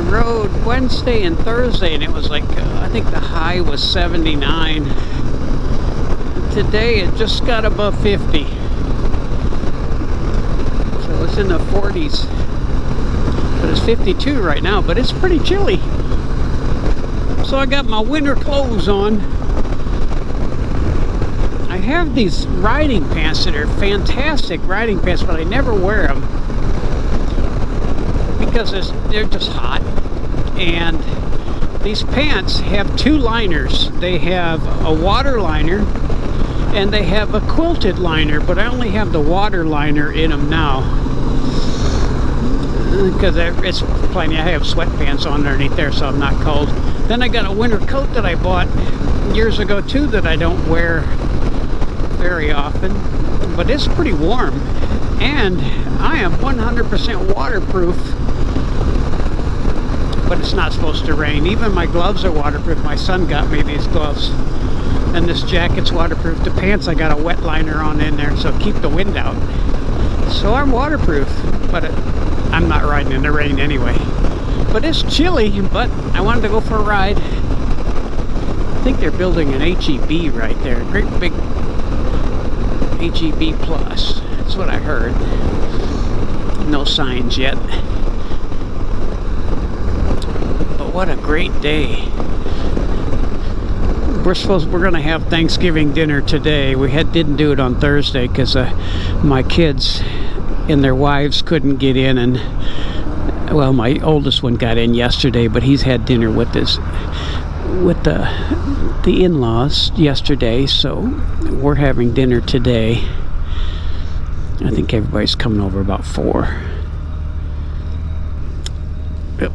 road Wednesday and Thursday, and it was like, I think the high was 79. Today it just got above 50. So it's in the 40s. But it's 52 right now, but it's pretty chilly. So I got my winter clothes on. I have these riding pants that are fantastic riding pants, but I never wear them because they're just hot. And these pants have two liners. They have a water liner and they have a quilted liner, but I only have the water liner in them now because it's plenty. I have sweatpants on underneath there, so I'm not cold. Then I got a winter coat that I bought years ago too that I don't wear very often, but it's pretty warm, and I am 100% waterproof. But it's not supposed to rain. Even my gloves are waterproof. My son got me these gloves, and this jacket's waterproof. The pants, I got a wet liner on in there, so keep the wind out. So I'm waterproof, but I'm not riding in the rain anyway. But it's chilly, but I wanted to go for a ride. I think they're building an HEB right there. Great big HEB Plus. That's what I heard. No signs yet. But what a great day. We're gonna have Thanksgiving dinner today. We didn't do it on Thursday because my kids and their wives couldn't get in, and well, my oldest one got in yesterday, but he's had dinner with the in-laws yesterday, so we're having dinner today. I think everybody's coming over about 4. Yep.